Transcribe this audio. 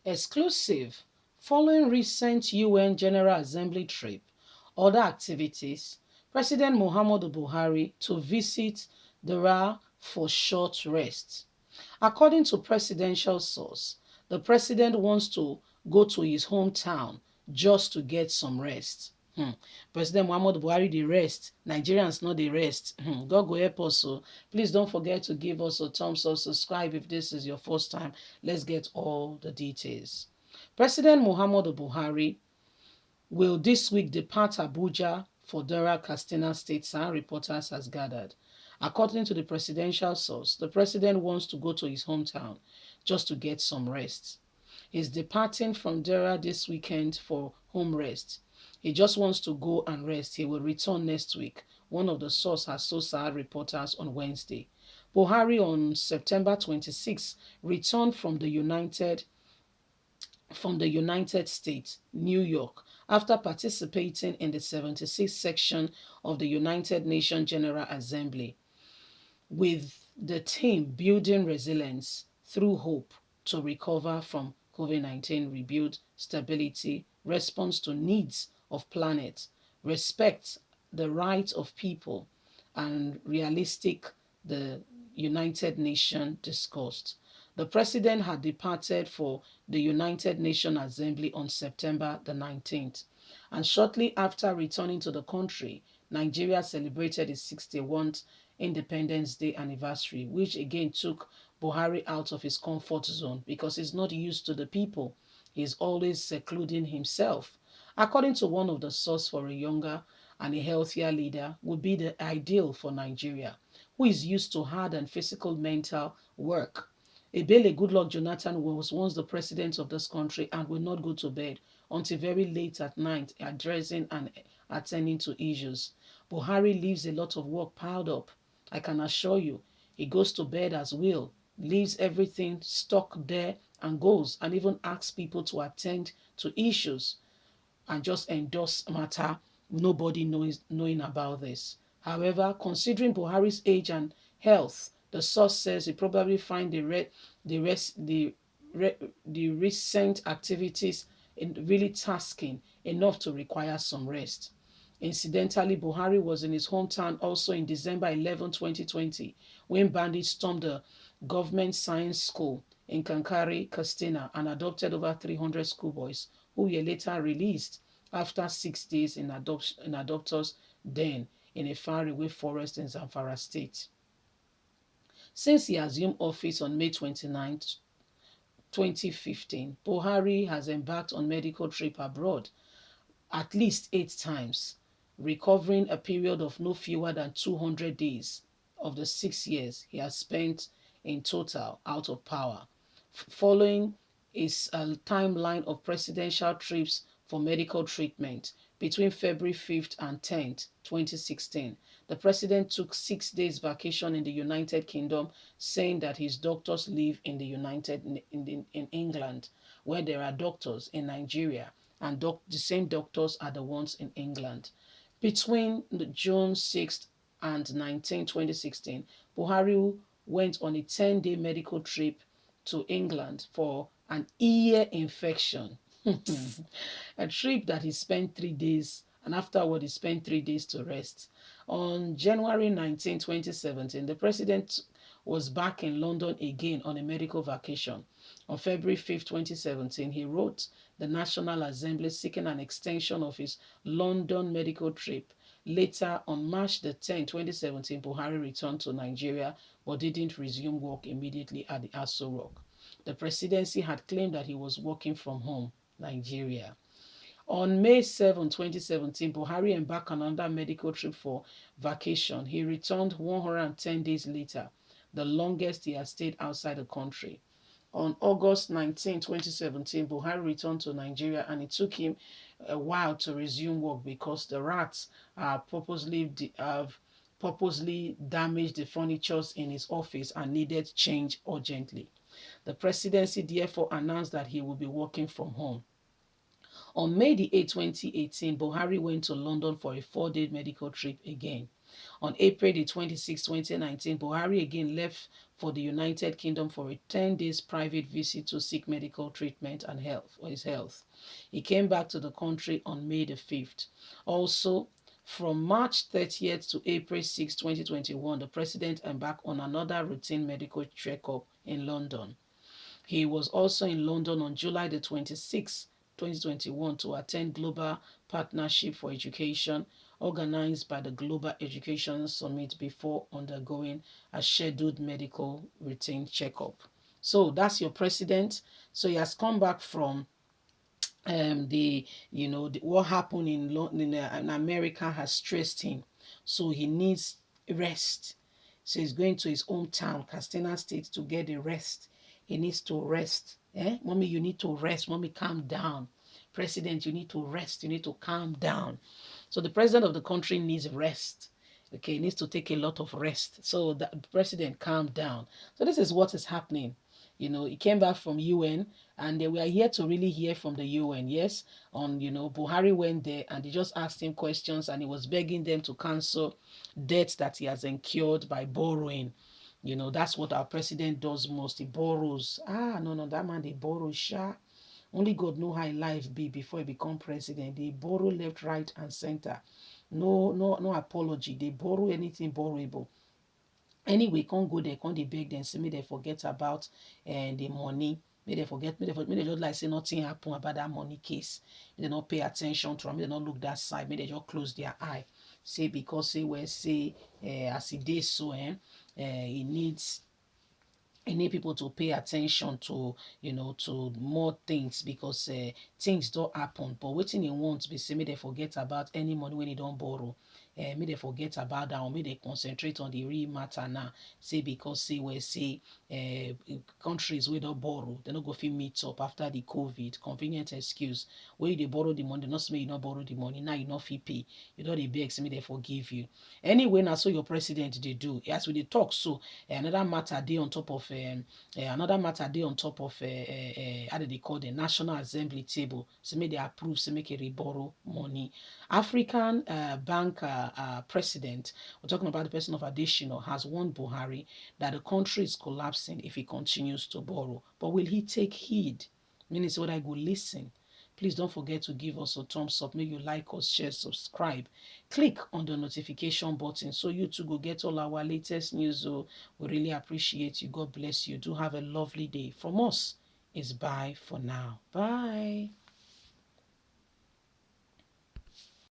Exclusive. Following recent UN General Assembly trip, other activities, President Muhammadu Buhari to visit Dara for short rest. According to presidential source, the president wants to go to his hometown just to get some rest. President Muhammadu Buhari the rest, Nigerians know the rest. God go help us. So please don't forget to give us a thumbs up, subscribe if this is your first time. Let's get all the details. President Muhammadu Buhari will this week depart Abuja for Dara Katsina State, Sahara Reporters has gathered. According to the presidential source, the president wants to go to his hometown just to get some rest. He's departing from Dara this weekend for home rest. He just wants to go and rest. He will return next week. One of the sources has told Sahara Reporters on Wednesday. Buhari on September 26 returned from the United States, New York, after participating in the 76th section of the United Nations General Assembly, with the team building resilience through hope to recover from COVID-19, rebuild stability, response to needs of planet, respect the rights of people, and realistic the United Nations discussed. The president had departed for the United Nations Assembly on September the 19th, and shortly after returning to the country, Nigeria celebrated its 61st Independence Day anniversary, which again took Buhari out of his comfort zone because he's not used to the people. He's always secluding himself. According to one of the sources, for a younger and a healthier leader would be the ideal for Nigeria, who is used to hard and physical mental work. Ebele Goodluck Jonathan was once the president of this country and will not go to bed until very late at night addressing and attending to issues. Buhari leaves a lot of work piled up. I can assure you, he goes to bed as will, leaves everything stuck there and goes and even asks people to attend to issues and just endorse matter, nobody knowing about this. However, considering Buhari's age and health, the source says he probably find the recent activities really tasking enough to require some rest. Incidentally, Buhari was in his hometown also in December 11, 2020, when bandits stormed the government science school in Kankari, Katsina, and adopted over 300 schoolboys, who were later released after 6 days in adopters' den in a faraway forest in Zamfara State. Since he assumed office on May 29, 2015, Buhari has embarked on medical trip abroad at least 8 times, recovering a period of no fewer than 200 days of the 6 years he has spent in total out of power. Following is a timeline of presidential trips for medical treatment between February 5th and 10th, 2016. The president took 6 days vacation in the United Kingdom, saying that his doctors live in in England, where there are doctors in Nigeria, and the same doctors are the ones in England. Between June 6th and 19, 2016, Buhari went on a 10-day medical trip to England for an ear infection. A trip that he spent 3 days, and afterward he spent 3 days to rest. On January 19, 2017, the president was back in London again on a medical vacation. On February 5, 2017, he wrote the National Assembly seeking an extension of his London medical trip. Later, on March the 10th, 2017, Buhari returned to Nigeria but didn't resume work immediately at the Aso Rock. The presidency had claimed that he was working from home, Nigeria. On May 7, 2017, Buhari embarked on another medical trip for vacation. He returned 110 days later, the longest he has stayed outside the country. On August 19, 2017, Buhari returned to Nigeria, and it took him a while to resume work because the rats have purposely damaged the furniture in his office and needed change urgently. The presidency therefore announced that he will be working from home. On May the 8th, 2018, Buhari went to London for a 4-day medical trip again. On April the 26th, 2019, Buhari again left for the United Kingdom for a 10 days private visit to seek medical treatment and health for his health. He came back to the country on May the 5th. Also, from March 30th to April 6, 2021, the president embarked on another routine medical checkup in London. He was also in London on July the 26th, 2021 to attend Global Partnership for Education organized by the Global Education Summit before undergoing a scheduled medical routine checkup. So that's your president. So he has come back from what happened in America has stressed him, so he needs rest. So he's going to his hometown, Castina State, to get a rest. He needs to rest. Mommy, you need to rest. Mommy, calm down. President, you need to rest. You need to calm down. So the president of the country needs rest. Okay, he needs to take a lot of rest. So the president, calm down. So this is what is happening. He came back from UN, and we are here to really hear from the UN. Yes, Buhari went there and they just asked him questions, and he was begging them to cancel debts that he has incurred by borrowing. That's what our president does most. He borrows. No, no, that man, they borrow, sha. Only God know how life be before he become president. They borrow left, right, and center. No, no, no apology. They borrow anything borrowable. Anyway, can't go there, can't they beg them, say, may they forget about the money. May they forget, may they just like say nothing happened about that money case. May they not pay attention to it, may they not look that side, may they just close their eye. Say because say where say as it is so he needs I need people to pay attention to, to more things because things don't happen. But waiting in want be say, may they forget about any money when they don't borrow. May they forget about that, or may they concentrate on the real matter now. Say because say where say countries where don't borrow, they not go fit meet up after the COVID. Convenient excuse. Where they borrow the money, not say you not borrow the money. Now you not fit pay. You know they beg, say may they forgive you. Anyway, now so your president they do. As we they talk so another matter dey on top of how do they call the National Assembly table. So make they approve, so make it borrow money. African Bank president, we're talking about the person of additional, has warned Buhari that the country is collapsing if he continues to borrow. But will he take heed? Meaning, so that I go listen. Please don't forget to give us a thumbs up. Make you like us, share, subscribe. Click on the notification button so you too go get all our latest news. So we really appreciate you. God bless you. Do have a lovely day. From us, it's bye for now. Bye.